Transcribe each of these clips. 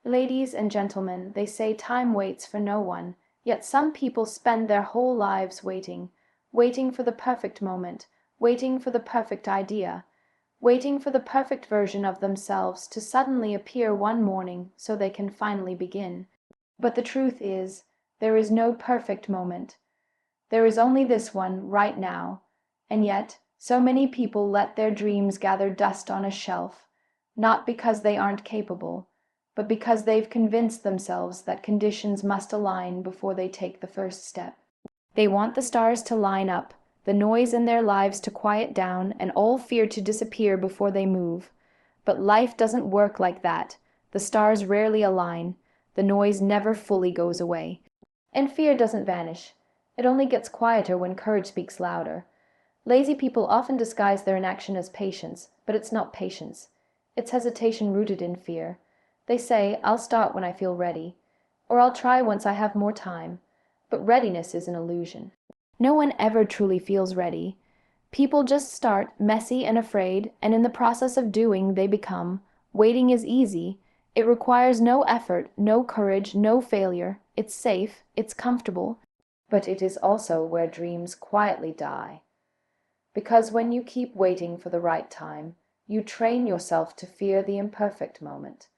Ladies and gentlemen, they say time waits for no one, yet some people spend their whole lives waiting, waiting for the perfect moment, waiting for the perfect idea, waiting for the perfect version of themselves to suddenly appear one morning so they can finally begin. But the truth is, there is no perfect moment. There is only this one right now, and yet so many people let their dreams gather dust on a shelf, not because they aren't capable, but because they've convinced themselves that conditions must align before they take the first step. They want the stars to line up, the noise in their lives to quiet down, and all fear to disappear before they move. But life doesn't work like that. The stars rarely align, the noise never fully goes away. And fear doesn't vanish. It only gets quieter when courage speaks louder. Lazy people often disguise their inaction as patience, but it's not patience. It's hesitation rooted in fear. They say, "I'll start when I feel ready," or "I'll try once I have more time." But readiness is an illusion. No one ever truly feels ready. People just start, messy and afraid, and in the process of doing, they become. Waiting is easy. It requires no effort, no courage, no failure. It's safe, it's comfortable, but it is also where dreams quietly die. Because when you keep waiting for the right time, you train yourself to fear the imperfect moment.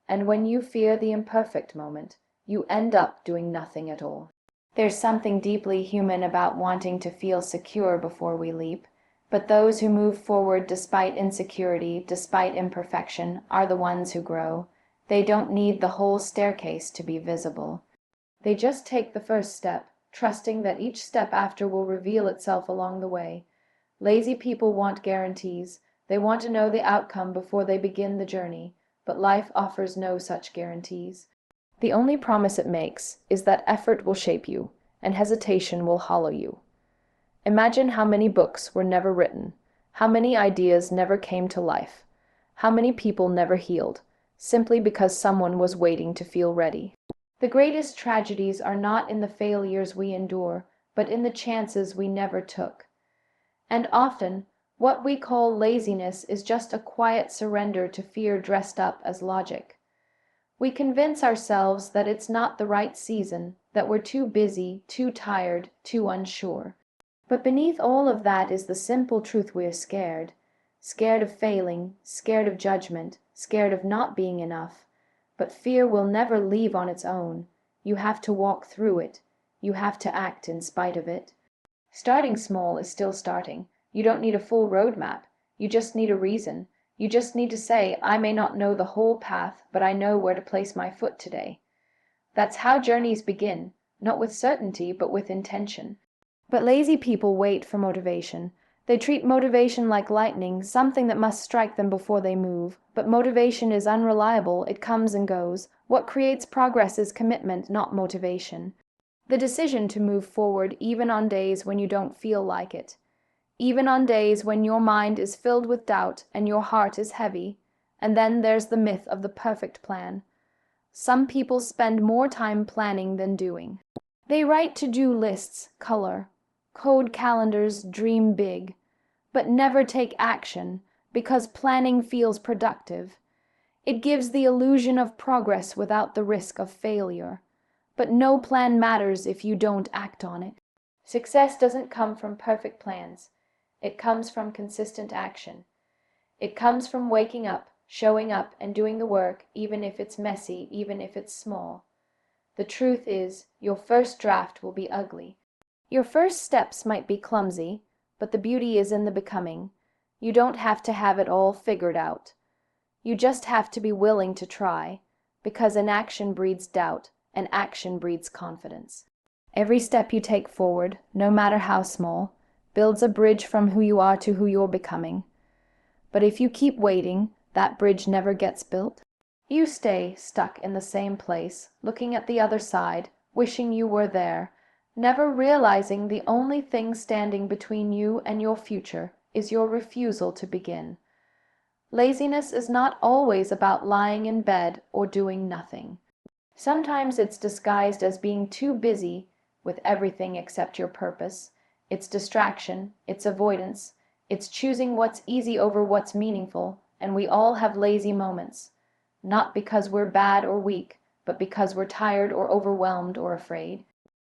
And when you fear the imperfect moment, you end up doing nothing at all. There's something deeply human about wanting to feel secure before we leap, but those who move forward despite insecurity, despite imperfection, are the ones who grow. They don't need the whole staircase to be visible. They just take the first step, trusting that each step after will reveal itself along the way. Lazy people want guarantees. They want to know the outcome before they begin the journey. But life offers no such guarantees. The only promise it makes is that effort will shape you, and hesitation will hollow you. Imagine how many books were never written, how many ideas never came to life, how many people never healed, simply because someone was waiting to feel ready. The greatest tragedies are not in the failures we endure, but in the chances we never took. And often, what we call laziness is just a quiet surrender to fear dressed up as logic. We convince ourselves that it's not the right season, that we're too busy, too tired, too unsure. But beneath all of that is the simple truth: we're scared. Scared of failing, scared of judgment, scared of not being enough. But fear will never leave on its own. You have to walk through it. You have to act in spite of it. Starting small is still starting. You don't need a full roadmap. You just need a reason. You just need to say, "I may not know the whole path, but I know where to place my foot today." That's how journeys begin, not with certainty, but with intention. But lazy people wait for motivation. They treat motivation like lightning, something that must strike them before they move. But motivation is unreliable, it comes and goes. What creates progress is commitment, not motivation. The decision to move forward even on days when you don't feel like it. Even on days when your mind is filled with doubt and your heart is heavy. And then there's the myth of the perfect plan. Some people spend more time planning than doing. They write to-do lists, color, code calendars, dream big, but never take action because planning feels productive. It gives the illusion of progress without the risk of failure. But no plan matters if you don't act on it. Success doesn't come from perfect plans. It comes from consistent action. It comes from waking up, showing up, and doing the work, even if it's messy, even if it's small. The truth is, your first draft will be ugly. Your first steps might be clumsy, but the beauty is in the becoming. You don't have to have it all figured out. You just have to be willing to try, because inaction breeds doubt, and action breeds confidence. Every step you take forward, no matter how small, builds a bridge from who you are to who you're becoming. But if you keep waiting, that bridge never gets built. You stay stuck in the same place, looking at the other side, wishing you were there, never realizing the only thing standing between you and your future is your refusal to begin. Laziness is not always about lying in bed or doing nothing. Sometimes it's disguised as being too busy with everything except your purpose. It's distraction, it's avoidance, it's choosing what's easy over what's meaningful, and we all have lazy moments. not because we're bad or weak, but because we're tired or overwhelmed or afraid.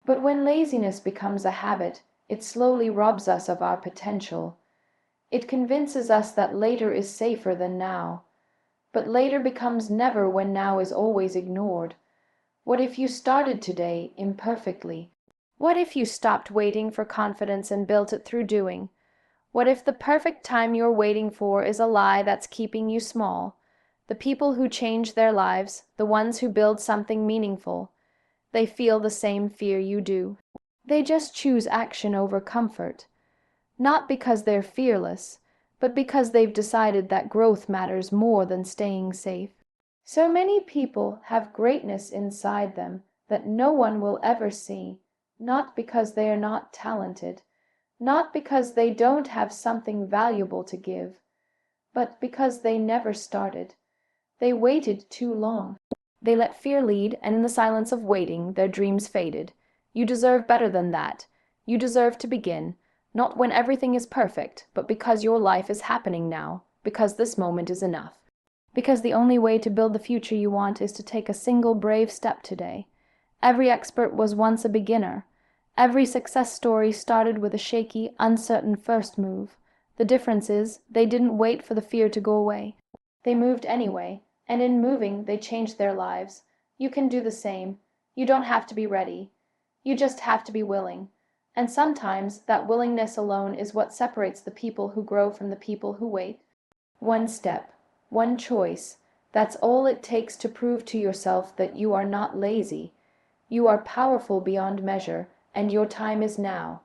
But when laziness becomes a habit, it slowly robs us of our potential. It convinces us that later is safer than now. But later becomes never when now is always ignored. What if you started today imperfectly? What if you stopped waiting for confidence and built it through doing? What if the perfect time you're waiting for is a lie that's keeping you small? The people who change their lives, the ones who build something meaningful, they feel the same fear you do. They just choose action over comfort. Not because they're fearless, but because they've decided that growth matters more than staying safe. So many people have greatness inside them that no one will ever see, not because they are not talented, not because they don't have something valuable to give, but because they never started. They waited too long. They let fear lead, and in the silence of waiting, their dreams faded. You deserve better than that. You deserve to begin, not when everything is perfect, but because your life is happening now, because this moment is enough. Because the only way to build the future you want is to take a single brave step today. Every expert was once a beginner. Every success story started with a shaky, uncertain first move. The difference is, they didn't wait for the fear to go away. They moved anyway, and in moving, they changed their lives. You can do the same. You don't have to be ready. You just have to be willing. And sometimes, that willingness alone is what separates the people who grow from the people who wait. One step. One choice. That's all it takes to prove to yourself that you are not lazy. You are powerful beyond measure, and your time is now.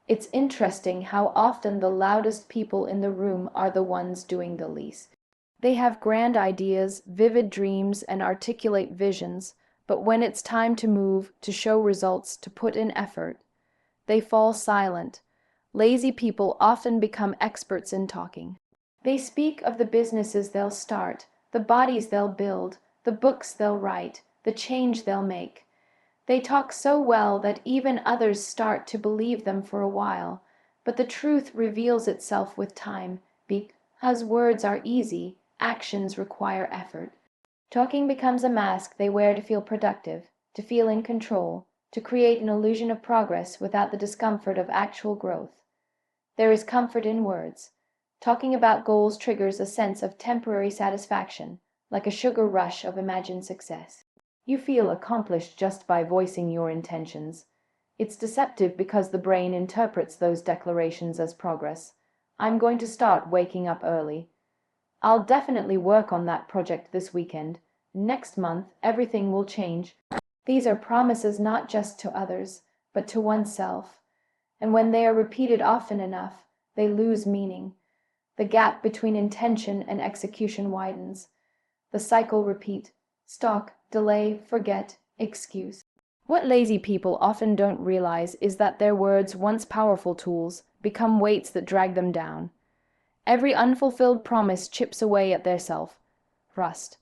It's interesting how often the loudest people in the room are the ones doing the least. They have grand ideas, vivid dreams, and articulate visions, but when it's time to move, to show results, to put in effort, they fall silent. Lazy people often become experts in talking. They speak of the businesses they'll start, the bodies they'll build, the books they'll write, the change they'll make. They talk so well that even others start to believe them for a while, but the truth reveals itself with time, because words are easy, actions require effort. Talking becomes a mask they wear to feel productive, to feel in control, to create an illusion of progress without the discomfort of actual growth. There is comfort in words. Talking about goals triggers a sense of temporary satisfaction, like a sugar rush of imagined success. You feel accomplished just by voicing your intentions. It's deceptive because the brain interprets those declarations as progress. I'm going to start waking up early. I'll definitely work on that project this weekend. Next month, everything will change. These are promises not just to others, but to oneself. And when they are repeated often enough, they lose meaning. The gap between intention and execution widens. The cycle repeat. Stalk, delay, forget, excuse. What lazy people often don't realize is that their words, once powerful tools, become weights that drag them down. Every unfulfilled promise chips away at their self-trust.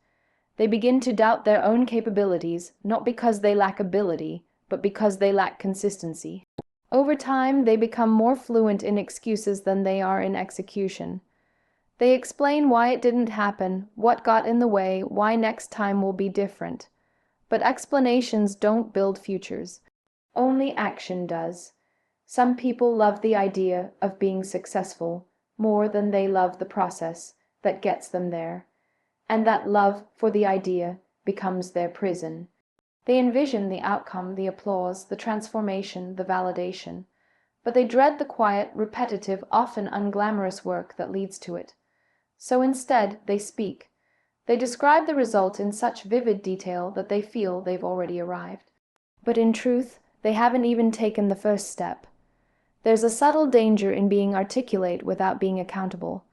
They begin to doubt their own capabilities, not because they lack ability, but because they lack consistency. Over time, they become more fluent in excuses than they are in execution. They explain why it didn't happen, what got in the way, why next time will be different. But explanations don't build futures. Only action does. Some people love the idea of being successful more than they love the process that gets them there. And that love for the idea becomes their prison. They envision the outcome, the applause, the transformation, the validation. But they dread the quiet, repetitive, often unglamorous work that leads to it. So instead, they speak. They describe the result in such vivid detail that they feel they've already arrived. But in truth, they haven't even taken the first step. There's a subtle danger in being articulate without being accountable.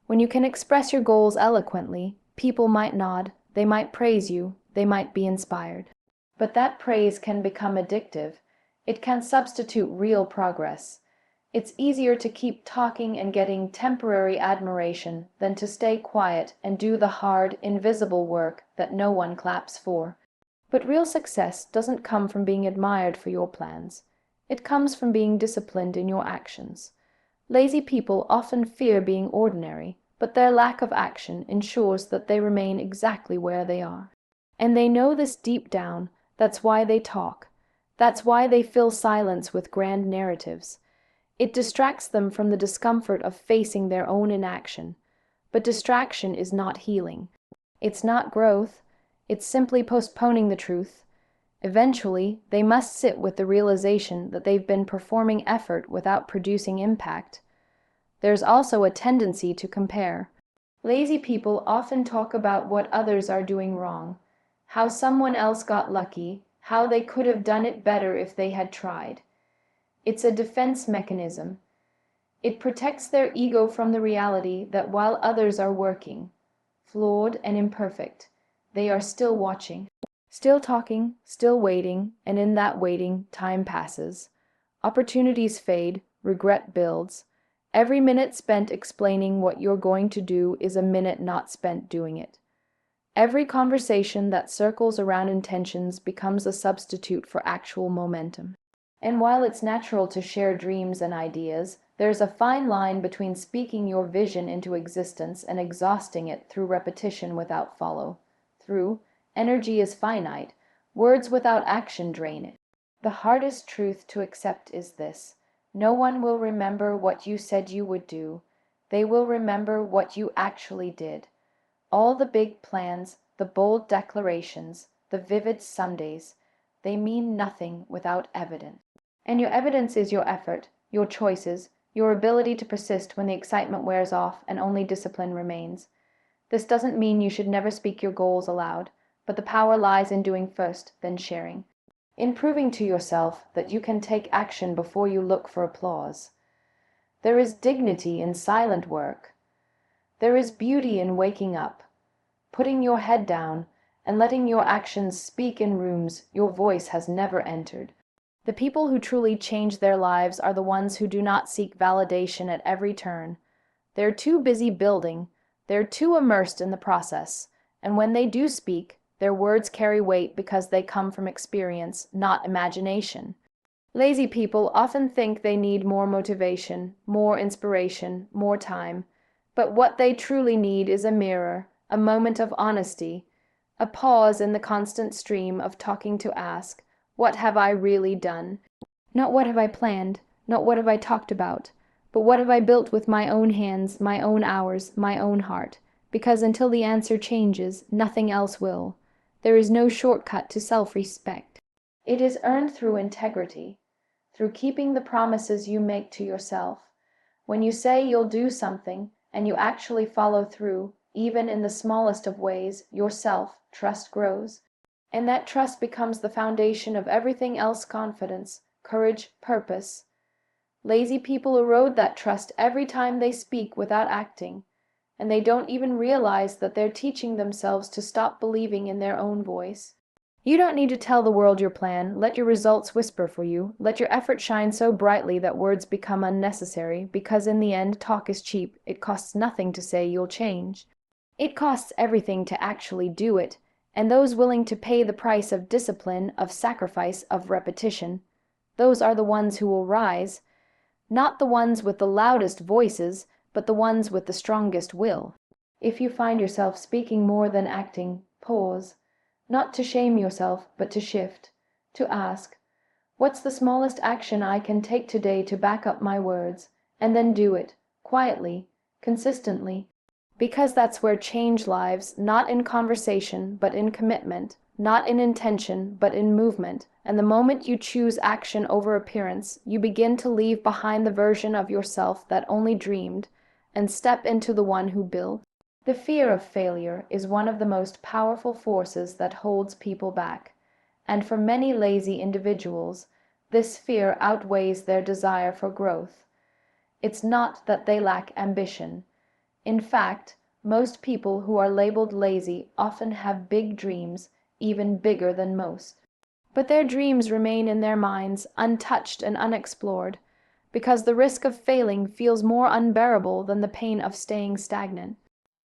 When you can express your goals eloquently, people might nod, they might praise you, they might be inspired. But that praise can become addictive. It can substitute real progress. It's easier to keep talking and getting temporary admiration than to stay quiet and do the hard, invisible work that no one claps for. But real success doesn't come from being admired for your plans. It comes from being disciplined in your actions. Lazy people often fear being ordinary, but their lack of action ensures that they remain exactly where they are. And they know this deep down. That's why they talk. That's why they fill silence with grand narratives. It distracts them from the discomfort of facing their own inaction. But distraction is not healing. It's not growth. It's simply postponing the truth. Eventually, they must sit with the realization that they've been performing effort without producing impact. There's also a tendency to compare. Lazy people often talk about what others are doing wrong, how someone else got lucky, how they could have done it better if they had tried. It's a defense mechanism. It protects their ego from the reality that while others are working, flawed and imperfect, they are still watching, still talking, still waiting, and in that waiting, time passes. Opportunities fade, regret builds. Every minute spent explaining what you're going to do is a minute not spent doing it. Every conversation that circles around intentions becomes a substitute for actual momentum. And while it's natural to share dreams and ideas, there's a fine line between speaking your vision into existence and exhausting it through repetition without follow-through. Energy is finite. Words without action drain it. The hardest truth to accept is this: no one will remember what you said you would do. They will remember what you actually did. All the big plans, the bold declarations, the vivid Sundays, they mean nothing without evidence. And your evidence is your effort, your choices, your ability to persist when the excitement wears off and only discipline remains. This doesn't mean you should never speak your goals aloud, but the power lies in doing first, then sharing. In proving to yourself that you can take action before you look for applause. There is dignity in silent work. There is beauty in waking up, putting your head down, and letting your actions speak in rooms your voice has never entered. The people who truly change their lives are the ones who do not seek validation at every turn. They're too busy building, they're too immersed in the process, and when they do speak, their words carry weight because they come from experience, not imagination. Lazy people often think they need more motivation, more inspiration, more time, but what they truly need is a mirror, a moment of honesty, a pause in the constant stream of talking to ask, what have I really done? Not what have I planned, not what have I talked about, but what have I built with my own hands, my own hours, my own heart? Because until the answer changes, nothing else will. There is no shortcut to self-respect. It is earned through integrity, through keeping the promises you make to yourself. When you say you'll do something, and you actually follow through, even in the smallest of ways, your self-trust grows. And that trust becomes the foundation of everything else: confidence, courage, purpose. Lazy people erode that trust every time they speak without acting, and they don't even realize that they're teaching themselves to stop believing in their own voice. You don't need to tell the world your plan. Let your results whisper for you. Let your effort shine so brightly that words become unnecessary, because in the end, talk is cheap. It costs nothing to say you'll change. It costs everything to actually do it. And those willing to pay the price of discipline, of sacrifice, of repetition, those are the ones who will rise. Not the ones with the loudest voices, but the ones with the strongest will. If you find yourself speaking more than acting, pause. Not to shame yourself, but to shift. To ask, what's the smallest action I can take today to back up my words? And then do it, quietly, consistently. Because that's where change lives, not in conversation, but in commitment, not in intention, but in movement. And the moment you choose action over appearance, you begin to leave behind the version of yourself that only dreamed, and step into the one who builds. The fear of failure is one of the most powerful forces that holds people back, and for many lazy individuals, this fear outweighs their desire for growth. It's not that they lack ambition. In fact, most people who are labeled lazy often have big dreams, even bigger than most. But their dreams remain in their minds, untouched and unexplored, because the risk of failing feels more unbearable than the pain of staying stagnant.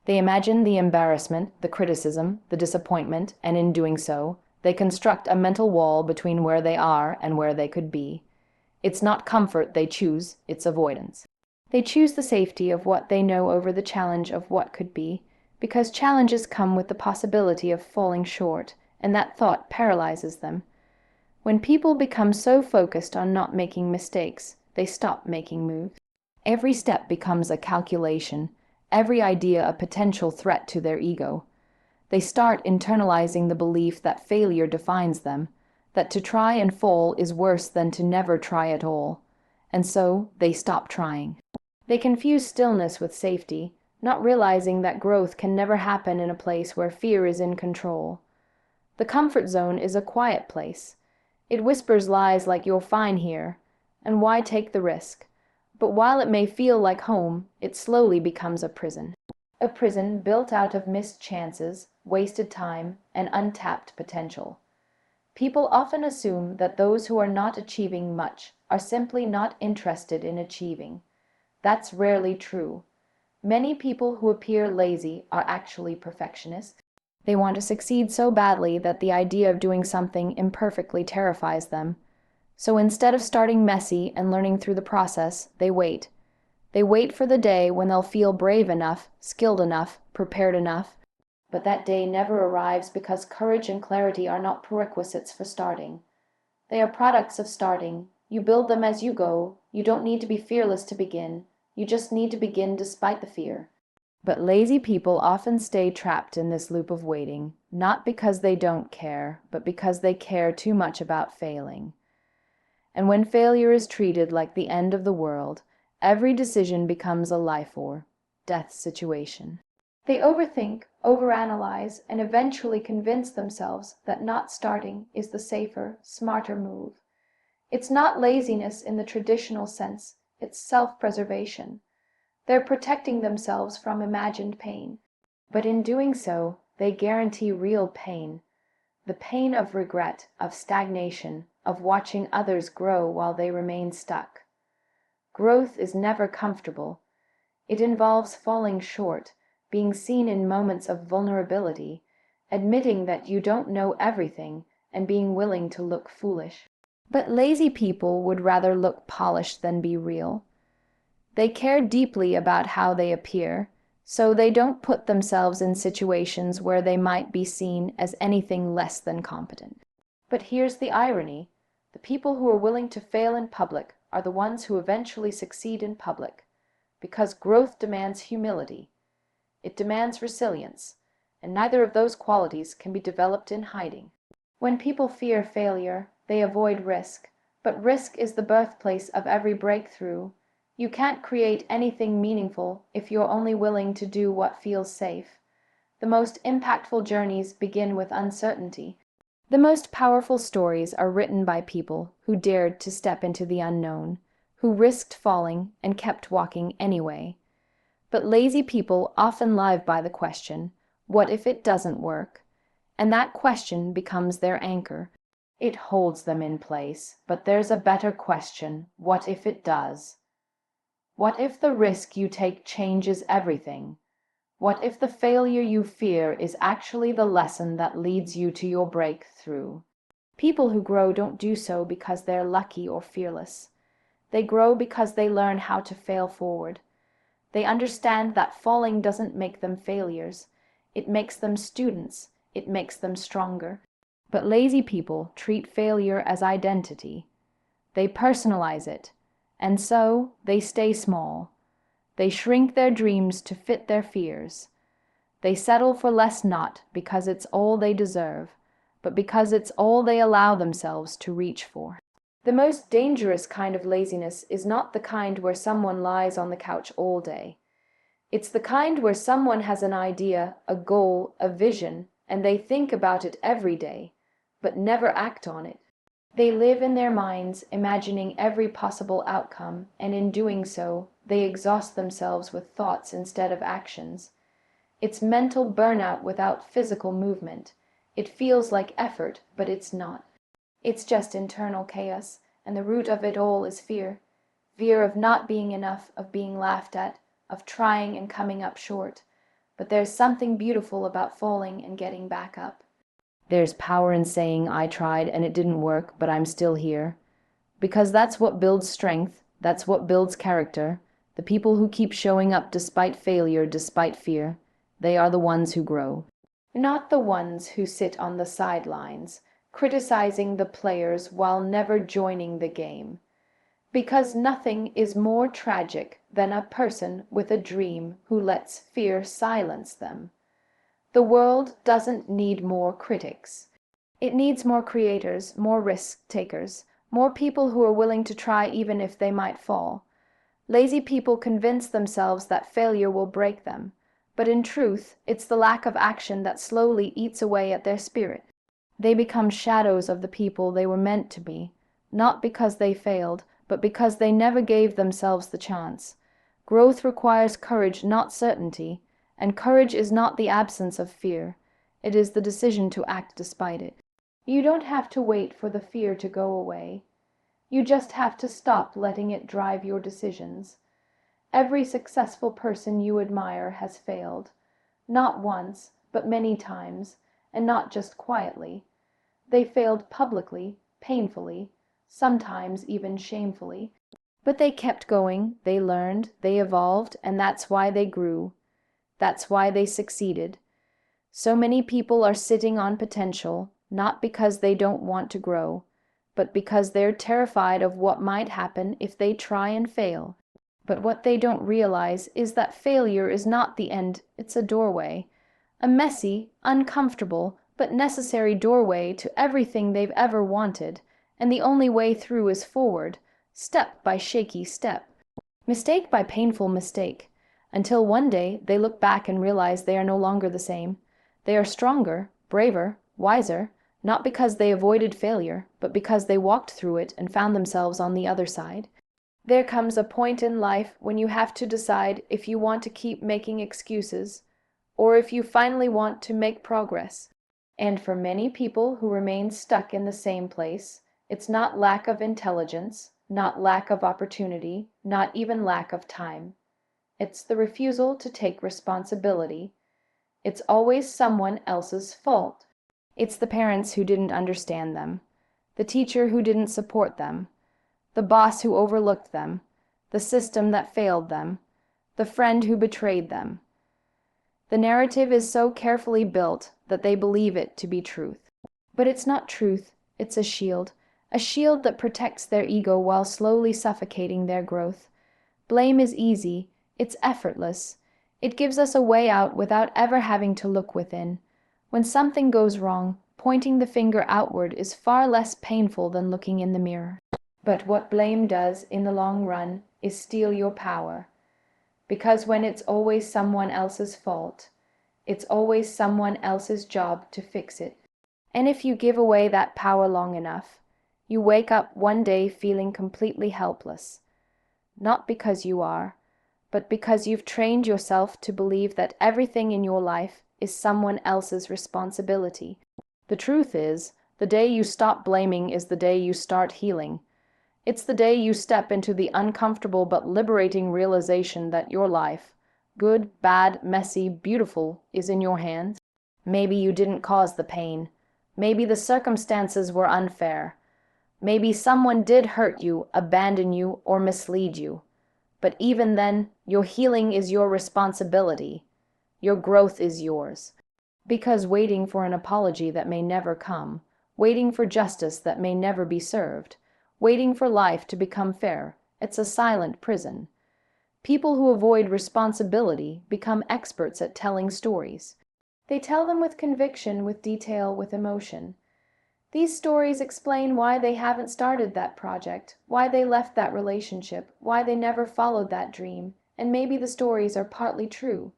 They imagine the embarrassment, the criticism, the disappointment, and in doing so, they construct a mental wall between where they are and where they could be. It's not comfort they choose, it's avoidance. They choose the safety of what they know over the challenge of what could be, because challenges come with the possibility of falling short, and that thought paralyzes them. When people become so focused on not making mistakes, they stop making moves. Every step becomes a calculation, every idea a potential threat to their ego. They start internalizing the belief that failure defines them, that to try and fall is worse than to never try at all, and so they stop trying. They confuse stillness with safety, not realizing that growth can never happen in a place where fear is in control. The comfort zone is a quiet place. It whispers lies like "you're fine here," and why take the risk? But while it may feel like home, it slowly becomes a prison. A prison built out of missed chances, wasted time, and untapped potential. People often assume that those who are not achieving much are simply not interested in achieving. That's rarely true. Many people who appear lazy are actually perfectionists. They want to succeed so badly that the idea of doing something imperfectly terrifies them. So instead of starting messy and learning through the process, they wait. They wait for the day when they'll feel brave enough, skilled enough, prepared enough. But that day never arrives because courage and clarity are not prerequisites for starting. They are products of starting. You build them as you go. You don't need to be fearless to begin. You just need to begin despite the fear. But lazy people often stay trapped in this loop of waiting, not because they don't care, but because they care too much about failing. And when failure is treated like the end of the world, every decision becomes a life or death situation. They overthink, overanalyze, and eventually convince themselves that not starting is the safer, smarter move. It's not laziness in the traditional sense, it's self-preservation. They're protecting themselves from imagined pain, but in doing so, they guarantee real pain. The pain of regret, of stagnation, of watching others grow while they remain stuck. Growth is never comfortable. It involves falling short, being seen in moments of vulnerability, admitting that you don't know everything, and being willing to look foolish. But lazy people would rather look polished than be real. They care deeply about how they appear, so they don't put themselves in situations where they might be seen as anything less than competent. But here's the irony. The people who are willing to fail in public are the ones who eventually succeed in public, because growth demands humility. It demands resilience, and neither of those qualities can be developed in hiding. When people fear failure, they avoid risk, but risk is the birthplace of every breakthrough. You can't create anything meaningful if you're only willing to do what feels safe. The most impactful journeys begin with uncertainty. The most powerful stories are written by people who dared to step into the unknown, who risked falling and kept walking anyway. But lazy people often live by the question, what if it doesn't work? And that question becomes their anchor. It holds them in place, but there's a better question, what if it does? What if the risk you take changes everything? What if the failure you fear is actually the lesson that leads you to your breakthrough? People who grow don't do so because they're lucky or fearless. They grow because they learn how to fail forward. They understand that falling doesn't make them failures. It makes them students. It makes them stronger. But lazy people treat failure as identity. They personalize it. And so, they stay small. They shrink their dreams to fit their fears. They settle for less not because it's all they deserve, but because it's all they allow themselves to reach for. The most dangerous kind of laziness is not the kind where someone lies on the couch all day. It's the kind where someone has an idea, a goal, a vision, and they think about it every day, but never act on it. They live in their minds, imagining every possible outcome, and in doing so, they exhaust themselves with thoughts instead of actions. It's mental burnout without physical movement. It feels like effort, but it's not. It's just internal chaos, and the root of it all is fear. Fear of not being enough, of being laughed at, of trying and coming up short. But there's something beautiful about falling and getting back up. There's power in saying, I tried and it didn't work, but I'm still here. Because that's what builds strength, that's what builds character, The people who keep showing up despite failure, despite fear, they are the ones who grow. Not the ones who sit on the sidelines, criticizing the players while never joining the game. Because nothing is more tragic than a person with a dream who lets fear silence them. The world doesn't need more critics. It needs more creators, more risk takers, more people who are willing to try even if they might fall. Lazy people convince themselves that failure will break them, but in truth, it's the lack of action that slowly eats away at their spirit. They become shadows of the people they were meant to be, not because they failed, but because they never gave themselves the chance. Growth requires courage, not certainty, and courage is not the absence of fear. It is the decision to act despite it. You don't have to wait for the fear to go away. You just have to stop letting it drive your decisions. Every successful person you admire has failed. Not once, but many times, and not just quietly. They failed publicly, painfully, sometimes even shamefully. But they kept going, they learned, they evolved, and that's why they grew. That's why they succeeded. So many people are sitting on potential, not because they don't want to grow, but because they're terrified of what might happen if they try and fail. But what they don't realize is that failure is not the end, it's a doorway. A messy, uncomfortable, but necessary doorway to everything they've ever wanted, and the only way through is forward, step by shaky step, mistake by painful mistake, until one day they look back and realize they are no longer the same. They are stronger, braver, wiser, not because they avoided failure, but because they walked through it and found themselves on the other side. There comes a point in life when you have to decide if you want to keep making excuses, or if you finally want to make progress. And for many people who remain stuck in the same place, it's not lack of intelligence, not lack of opportunity, not even lack of time. It's the refusal to take responsibility. It's always someone else's fault. It's the parents who didn't understand them, the teacher who didn't support them, the boss who overlooked them, the system that failed them, the friend who betrayed them. The narrative is so carefully built that they believe it to be truth. But it's not truth, it's a shield that protects their ego while slowly suffocating their growth. Blame is easy, it's effortless. It gives us a way out without ever having to look within. When something goes wrong, pointing the finger outward is far less painful than looking in the mirror. But what blame does in the long run is steal your power. Because when it's always someone else's fault, it's always someone else's job to fix it. And if you give away that power long enough, you wake up one day feeling completely helpless. Not because you are, but because you've trained yourself to believe that everything in your life is someone else's responsibility. The truth is, the day you stop blaming is the day you start healing. It's the day you step into the uncomfortable but liberating realization that your life, good, bad, messy, beautiful, is in your hands. Maybe you didn't cause the pain. Maybe the circumstances were unfair. Maybe someone did hurt you, abandon you, or mislead you. But even then, your healing is your responsibility. Your growth is yours. Because waiting for an apology that may never come, waiting for justice that may never be served, waiting for life to become fair, it's a silent prison. People who avoid responsibility become experts at telling stories. They tell them with conviction, with detail, with emotion. These stories explain why they haven't started that project, why they left that relationship, why they never followed that dream, and maybe the stories are partly true.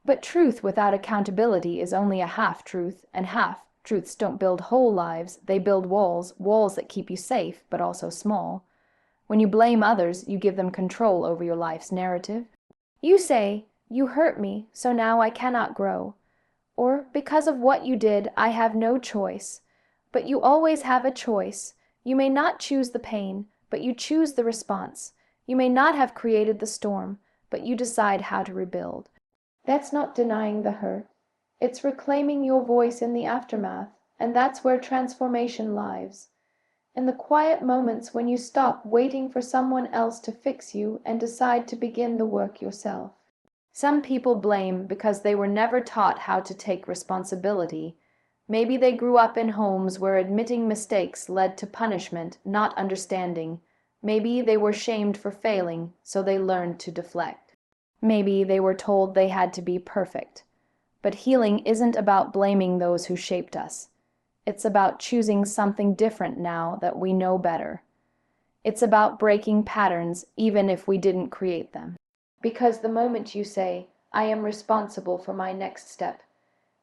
But truth without accountability is only a half-truth, and half-truths don't build whole lives, they build walls, walls that keep you safe, but also small. When you blame others, you give them control over your life's narrative. You say, "You hurt me, so now I cannot grow." Or, "Because of what you did, I have no choice." But you always have a choice. You may not choose the pain, but you choose the response. You may not have created the storm, but you decide how to rebuild. That's not denying the hurt. It's reclaiming your voice in the aftermath, and that's where transformation lies. In the quiet moments when you stop waiting for someone else to fix you and decide to begin the work yourself. Some people blame because they were never taught how to take responsibility. Maybe they grew up in homes where admitting mistakes led to punishment, not understanding. Maybe they were shamed for failing, so they learned to deflect. Maybe they were told they had to be perfect. But healing isn't about blaming those who shaped us. It's about choosing something different now that we know better. It's about breaking patterns even if we didn't create them. Because the moment you say, "I am responsible for my next step,"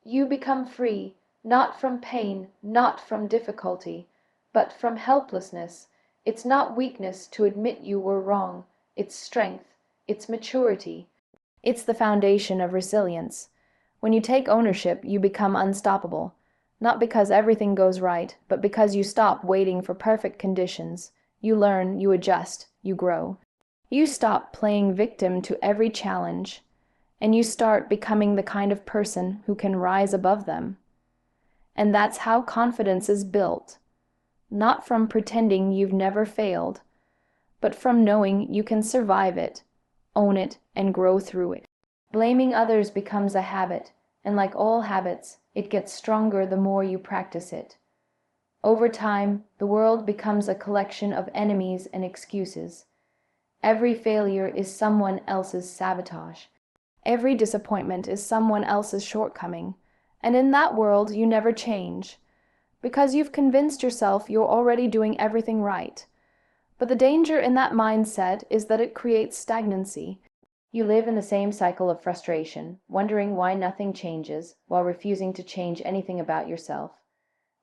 you become free, not from pain, not from difficulty, but from helplessness. It's not weakness to admit you were wrong. It's strength. It's maturity. It's the foundation of resilience. When you take ownership, you become unstoppable. Not because everything goes right, but because you stop waiting for perfect conditions. You learn, you adjust, you grow. You stop playing victim to every challenge, and you start becoming the kind of person who can rise above them. And that's how confidence is built. Not from pretending you've never failed, but from knowing you can survive it, own it, and grow through it. Blaming others becomes a habit, and like all habits, it gets stronger the more you practice it. Over time, the world becomes a collection of enemies and excuses. Every failure is someone else's sabotage. Every disappointment is someone else's shortcoming. And in that world, you never change, because you've convinced yourself you're already doing everything right. But the danger in that mindset is that it creates stagnancy. You live in the same cycle of frustration, wondering why nothing changes, while refusing to change anything about yourself.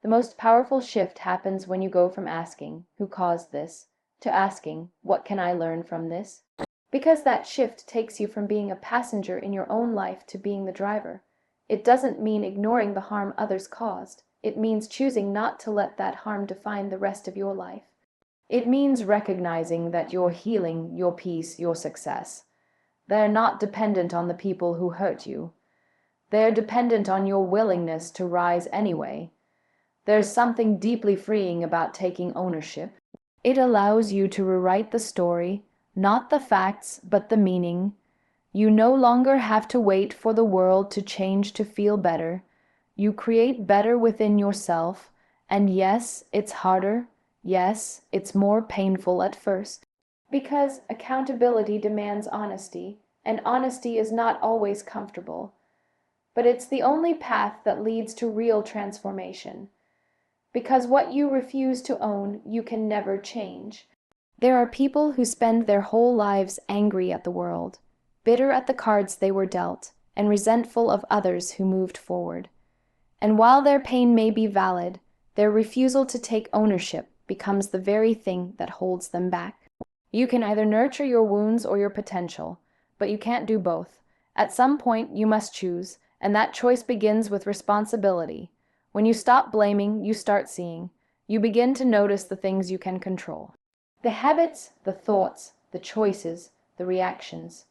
The most powerful shift happens when you go from asking, "Who caused this?" to asking, "What can I learn from this?" Because that shift takes you from being a passenger in your own life to being the driver. It doesn't mean ignoring the harm others caused. It means choosing not to let that harm define the rest of your life. It means recognizing that your healing, your peace, your success, they're not dependent on the people who hurt you. They're dependent on your willingness to rise anyway. There's something deeply freeing about taking ownership. It allows you to rewrite the story, not the facts, but the meaning. You no longer have to wait for the world to change to feel better. You create better within yourself, and yes, it's harder. Yes, it's more painful at first. Because accountability demands honesty, and honesty is not always comfortable. But it's the only path that leads to real transformation. Because what you refuse to own, you can never change. There are people who spend their whole lives angry at the world, bitter at the cards they were dealt, and resentful of others who moved forward. And while their pain may be valid, their refusal to take ownership becomes the very thing that holds them back. You can either nurture your wounds or your potential, but you can't do both. At some point, you must choose, and that choice begins with responsibility. When you stop blaming, you start seeing. You begin to notice the things you can control. The habits, the thoughts, the choices, the reactions.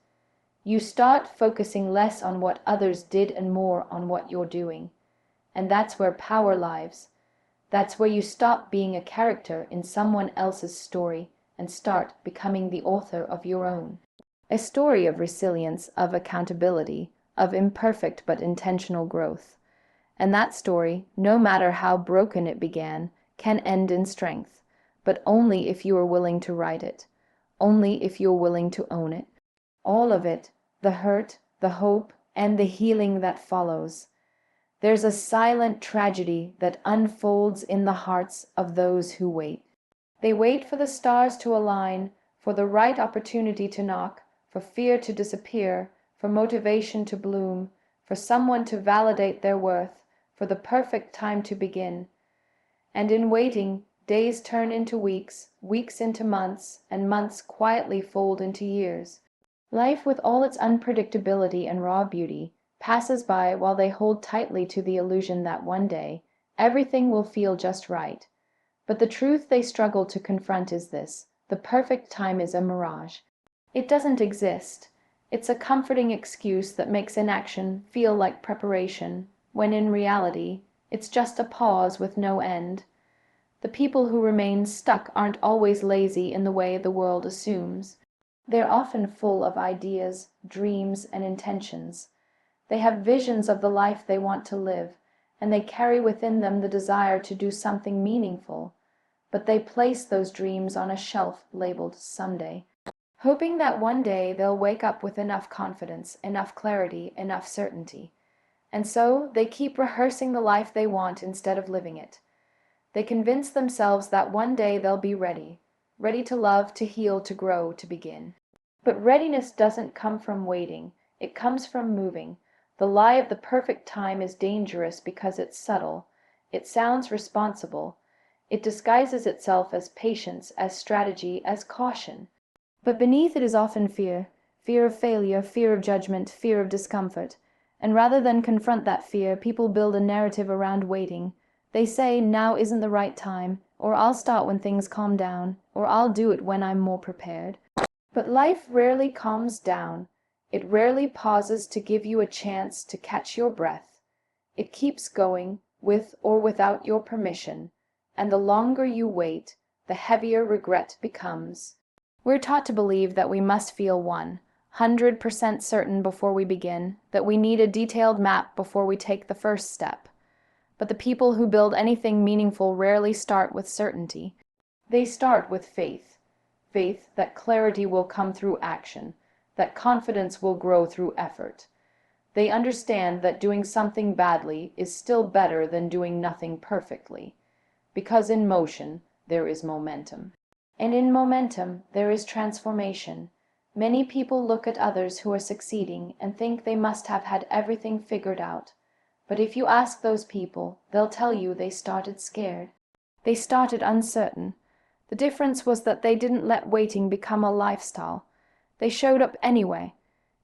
You start focusing less on what others did and more on what you're doing. And that's where power lies. That's where you stop being a character in someone else's story and start becoming the author of your own. A story of resilience, of accountability, of imperfect but intentional growth. And that story, no matter how broken it began, can end in strength, but only if you are willing to write it, only if you're willing to own it. All of it, the hurt, the hope, and the healing that follows. There's a silent tragedy that unfolds in the hearts of those who wait. They wait for the stars to align, for the right opportunity to knock, for fear to disappear, for motivation to bloom, for someone to validate their worth, for the perfect time to begin. And in waiting, days turn into weeks, weeks into months, and months quietly fold into years. Life, with all its unpredictability and raw beauty, passes by while they hold tightly to the illusion that one day, everything will feel just right. But the truth they struggle to confront is this: the perfect time is a mirage. It doesn't exist. It's a comforting excuse that makes inaction feel like preparation, when in reality, it's just a pause with no end. The people who remain stuck aren't always lazy in the way the world assumes. They're often full of ideas, dreams, and intentions. They have visions of the life they want to live, and they carry within them the desire to do something meaningful. But they place those dreams on a shelf labeled someday, hoping that one day they'll wake up with enough confidence, enough clarity, enough certainty. And so they keep rehearsing the life they want instead of living it. They convince themselves that one day they'll be ready, ready to love, to heal, to grow, to begin. But readiness doesn't come from waiting, it comes from moving. The lie of the perfect time is dangerous because it's subtle. It sounds responsible. It disguises itself as patience, as strategy, as caution. But beneath it is often fear, fear of failure, fear of judgment, fear of discomfort. And rather than confront that fear, people build a narrative around waiting. They say, now isn't the right time, or I'll start when things calm down, or I'll do it when I'm more prepared. But life rarely calms down. It rarely pauses to give you a chance to catch your breath. It keeps going, with or without your permission, and the longer you wait, the heavier regret becomes. We're taught to believe that we must feel 100% certain before we begin, that we need a detailed map before we take the first step. But the people who build anything meaningful rarely start with certainty. They start with faith. Faith that clarity will come through action, that confidence will grow through effort. They understand that doing something badly is still better than doing nothing perfectly, because in motion there is momentum. And in momentum there is transformation. Many people look at others who are succeeding and think they must have had everything figured out. But if you ask those people, they'll tell you they started scared. They started uncertain. The difference was that they didn't let waiting become a lifestyle. They showed up anyway,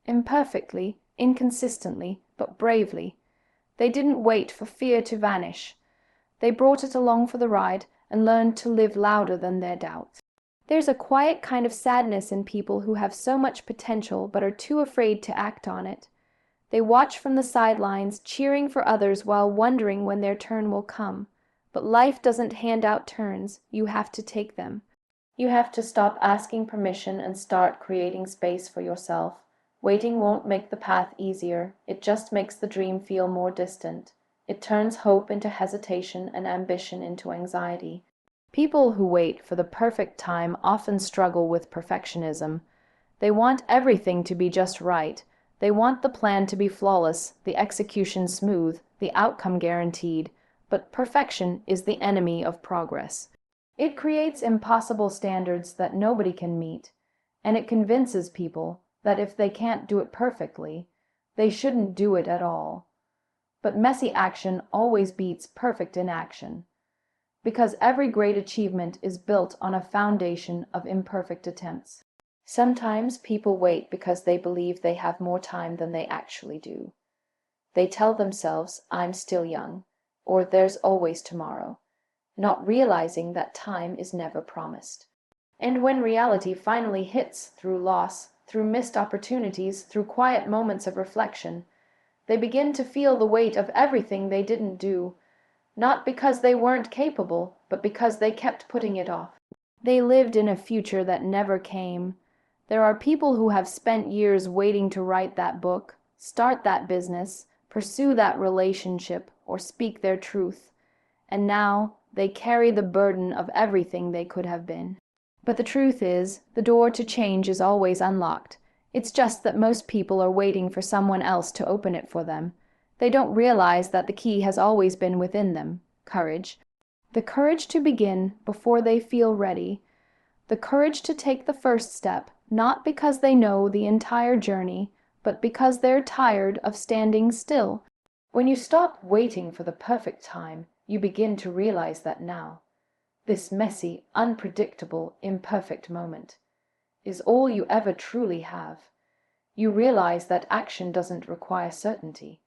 imperfectly, inconsistently, but bravely. They didn't wait for fear to vanish. They brought it along for the ride and learned to live louder than their doubts. There's a quiet kind of sadness in people who have so much potential but are too afraid to act on it. They watch from the sidelines, cheering for others while wondering when their turn will come. But life doesn't hand out turns, you have to take them. You have to stop asking permission and start creating space for yourself. Waiting won't make the path easier, it just makes the dream feel more distant. It turns hope into hesitation and ambition into anxiety. People who wait for the perfect time often struggle with perfectionism. They want everything to be just right. They want the plan to be flawless, the execution smooth, the outcome guaranteed. But perfection is the enemy of progress. It creates impossible standards that nobody can meet, and it convinces people that if they can't do it perfectly, they shouldn't do it at all. But messy action always beats perfect inaction, because every great achievement is built on a foundation of imperfect attempts. Sometimes people wait because they believe they have more time than they actually do. They tell themselves, I'm still young, or there's always tomorrow, not realizing that time is never promised. And when reality finally hits through loss, through missed opportunities, through quiet moments of reflection, they begin to feel the weight of everything they didn't do, not because they weren't capable, but because they kept putting it off. They lived in a future that never came. There are people who have spent years waiting to write that book, start that business, pursue that relationship, or speak their truth. And now they carry the burden of everything they could have been. But the truth is, the door to change is always unlocked. It's just that most people are waiting for someone else to open it for them. They don't realize that the key has always been within them: courage. The courage to begin before they feel ready. The courage to take the first step, not because they know the entire journey, but because they're tired of standing still. When you stop waiting for the perfect time, you begin to realize that now, this messy, unpredictable, imperfect moment, is all you ever truly have. You realize that action doesn't require certainty.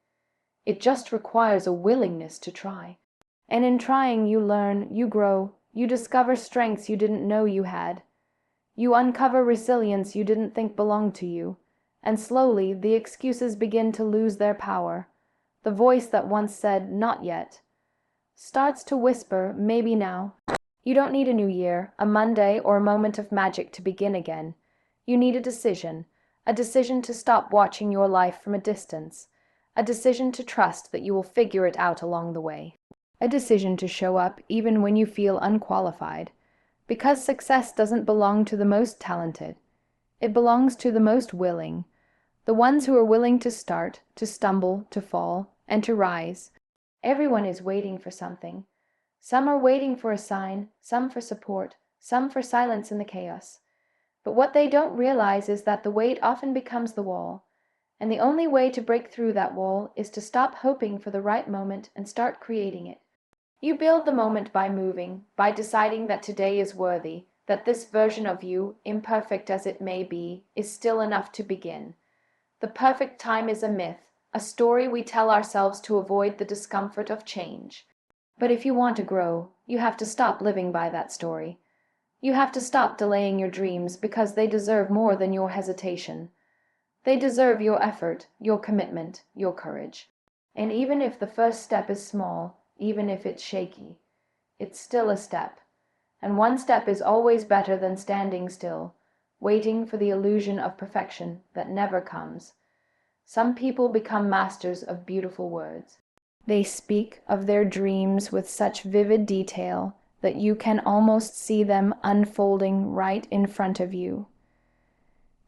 It just requires a willingness to try. And in trying, you learn, you grow, you discover strengths you didn't know you had. You uncover resilience you didn't think belonged to you. And slowly, the excuses begin to lose their power. The voice that once said, "not yet," starts to whisper, "maybe now." You don't need a new year, a Monday, or a moment of magic to begin again. You need a decision to stop watching your life from a distance, a decision to trust that you will figure it out along the way, a decision to show up even when you feel unqualified, because success doesn't belong to the most talented. It belongs to the most willing, the ones who are willing to start, to stumble, to fall, and to rise. Everyone is waiting for something. Some are waiting for a sign, some for support, some for silence in the chaos. But what they don't realize is that the wait often becomes the wall, and the only way to break through that wall is to stop hoping for the right moment and start creating it. You build the moment by moving, by deciding that today is worthy, that this version of you, imperfect as it may be, is still enough to begin. The perfect time is a myth, a story we tell ourselves to avoid the discomfort of change. But if you want to grow, you have to stop living by that story. You have to stop delaying your dreams because they deserve more than your hesitation. They deserve your effort, your commitment, your courage. And even if the first step is small, even if it's shaky, it's still a step. And one step is always better than standing still, waiting for the illusion of perfection that never comes. Some people become masters of beautiful words. They speak of their dreams with such vivid detail that you can almost see them unfolding right in front of you.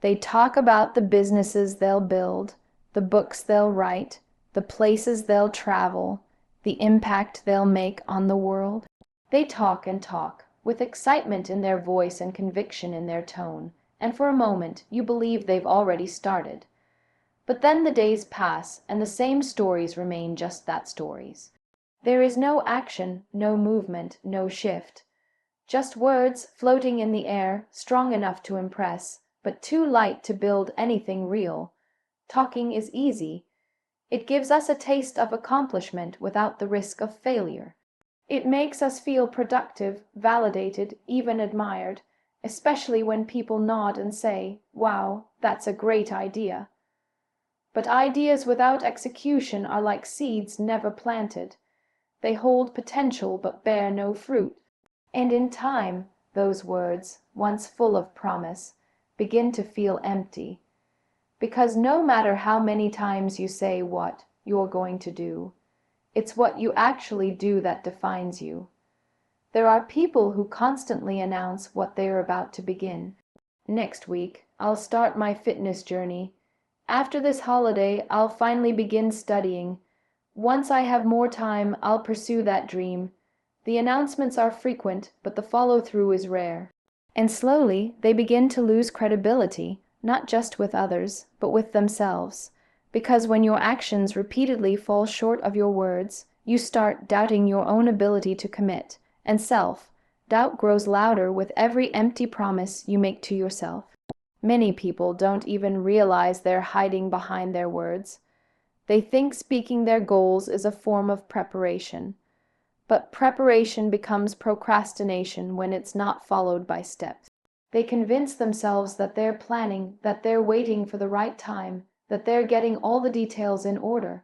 They talk about the businesses they'll build, the books they'll write, the places they'll travel, the impact they'll make on the world. They talk and talk, with excitement in their voice and conviction in their tone, and for a moment you believe they've already started. But then the days pass, and the same stories remain just that, stories. There is no action, no movement, no shift. Just words floating in the air, strong enough to impress, but too light to build anything real. Talking is easy. It gives us a taste of accomplishment without the risk of failure. It makes us feel productive, validated, even admired, especially when people nod and say, "Wow, that's a great idea." But ideas without execution are like seeds never planted. They hold potential but bear no fruit. And in time, those words, once full of promise, begin to feel empty. Because no matter how many times you say what you're going to do, it's what you actually do that defines you. There are people who constantly announce what they're about to begin. Next week, I'll start my fitness journey. After this holiday, I'll finally begin studying. Once I have more time, I'll pursue that dream. The announcements are frequent, but the follow-through is rare. And slowly, they begin to lose credibility, not just with others, but with themselves. Because when your actions repeatedly fall short of your words, you start doubting your own ability to commit, and self-doubt grows louder with every empty promise you make to yourself. Many people don't even realize they're hiding behind their words. They think speaking their goals is a form of preparation. But preparation becomes procrastination when it's not followed by steps. They convince themselves that they're planning, that they're waiting for the right time, that they're getting all the details in order.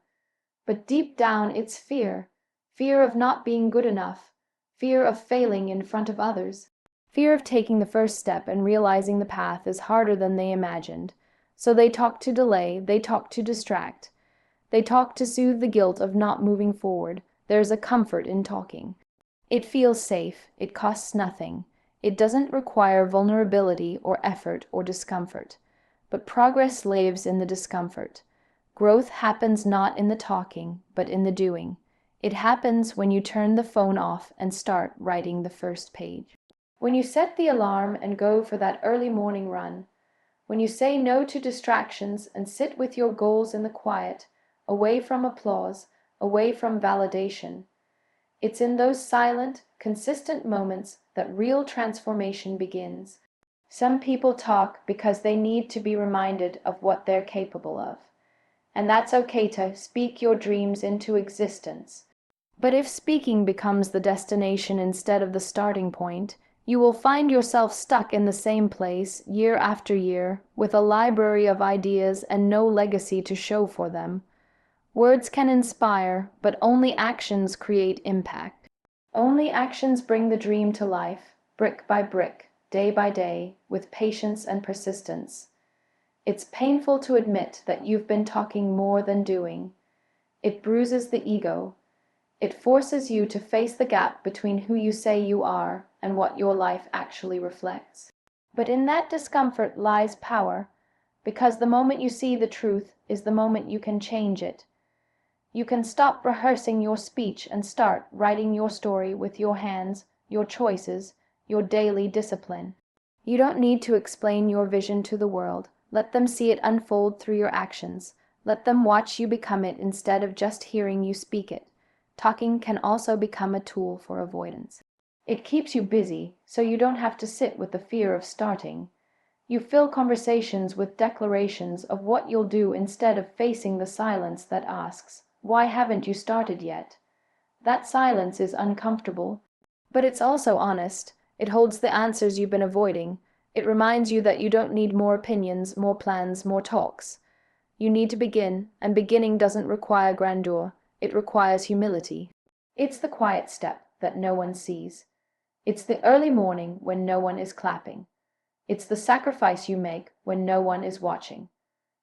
But deep down it's fear. Fear of not being good enough. Fear of failing in front of others. Fear of taking the first step and realizing the path is harder than they imagined. So they talk to delay, they talk to distract. They talk to soothe the guilt of not moving forward. There's a comfort in talking. It feels safe, it costs nothing. It doesn't require vulnerability or effort or discomfort. But progress lives in the discomfort. Growth happens not in the talking, but in the doing. It happens when you turn the phone off and start writing the first page. When you set the alarm and go for that early morning run. When you say no to distractions and sit with your goals in the quiet, away from applause, away from validation. It's in those silent, consistent moments that real transformation begins. Some people talk because they need to be reminded of what they're capable of. And that's okay to speak your dreams into existence. But if speaking becomes the destination instead of the starting point, you will find yourself stuck in the same place year after year, with a library of ideas and no legacy to show for them. Words can inspire, but only actions create impact. Only actions bring the dream to life, brick by brick, day by day, with patience and persistence. It's painful to admit that you've been talking more than doing. It bruises the ego. It forces you to face the gap between who you say you are and what your life actually reflects. But in that discomfort lies power, because the moment you see the truth is the moment you can change it. You can stop rehearsing your speech and start writing your story with your hands, your choices, your daily discipline. You don't need to explain your vision to the world. Let them see it unfold through your actions. Let them watch you become it instead of just hearing you speak it. Talking can also become a tool for avoidance. It keeps you busy, so you don't have to sit with the fear of starting. You fill conversations with declarations of what you'll do instead of facing the silence that asks, "Why haven't you started yet?" That silence is uncomfortable, but it's also honest. It holds the answers you've been avoiding. It reminds you that you don't need more opinions, more plans, more talks. You need to begin, and beginning doesn't require grandeur. It requires humility. It's the quiet step that no one sees. It's the early morning when no one is clapping. It's the sacrifice you make when no one is watching.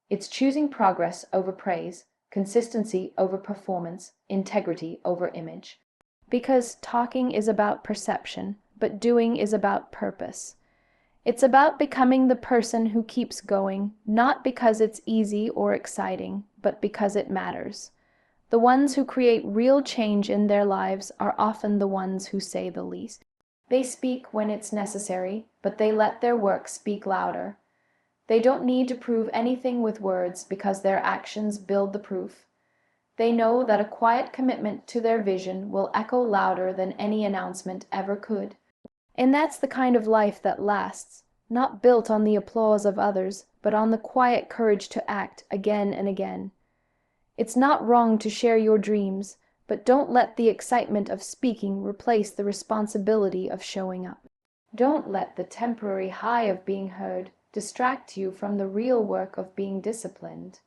It's choosing progress over praise, consistency over performance, integrity over image. Because talking is about perception, but doing is about purpose. It's about becoming the person who keeps going, not because it's easy or exciting, but because it matters. The ones who create real change in their lives are often the ones who say the least. They speak when it's necessary, but they let their work speak louder. They don't need to prove anything with words because their actions build the proof. They know that a quiet commitment to their vision will echo louder than any announcement ever could. And that's the kind of life that lasts, not built on the applause of others, but on the quiet courage to act again and again. It's not wrong to share your dreams, but don't let the excitement of speaking replace the responsibility of showing up. Don't let the temporary high of being heard distract you from the real work of being disciplined.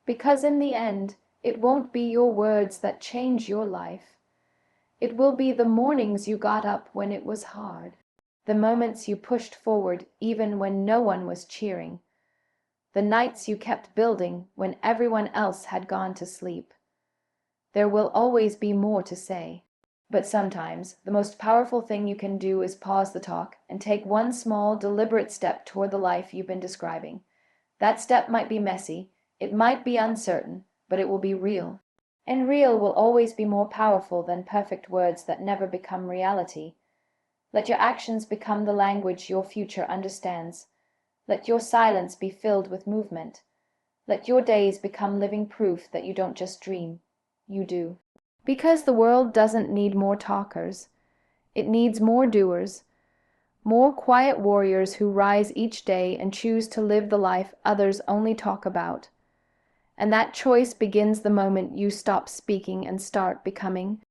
Because in the end, it won't be your words that change your life. It will be the mornings you got up when it was hard, the moments you pushed forward even when no one was cheering, the nights you kept building when everyone else had gone to sleep. There will always be more to say. But sometimes the most powerful thing you can do is pause the talk and take one small, deliberate step toward the life you've been describing. That step might be messy, it might be uncertain, but it will be real. And real will always be more powerful than perfect words that never become reality. Let your actions become the language your future understands. Let your silence be filled with movement. Let your days become living proof that you don't just dream, you do. Because the world doesn't need more talkers. It needs more doers, more quiet warriors who rise each day and choose to live the life others only talk about. And that choice begins the moment you stop speaking and start becoming.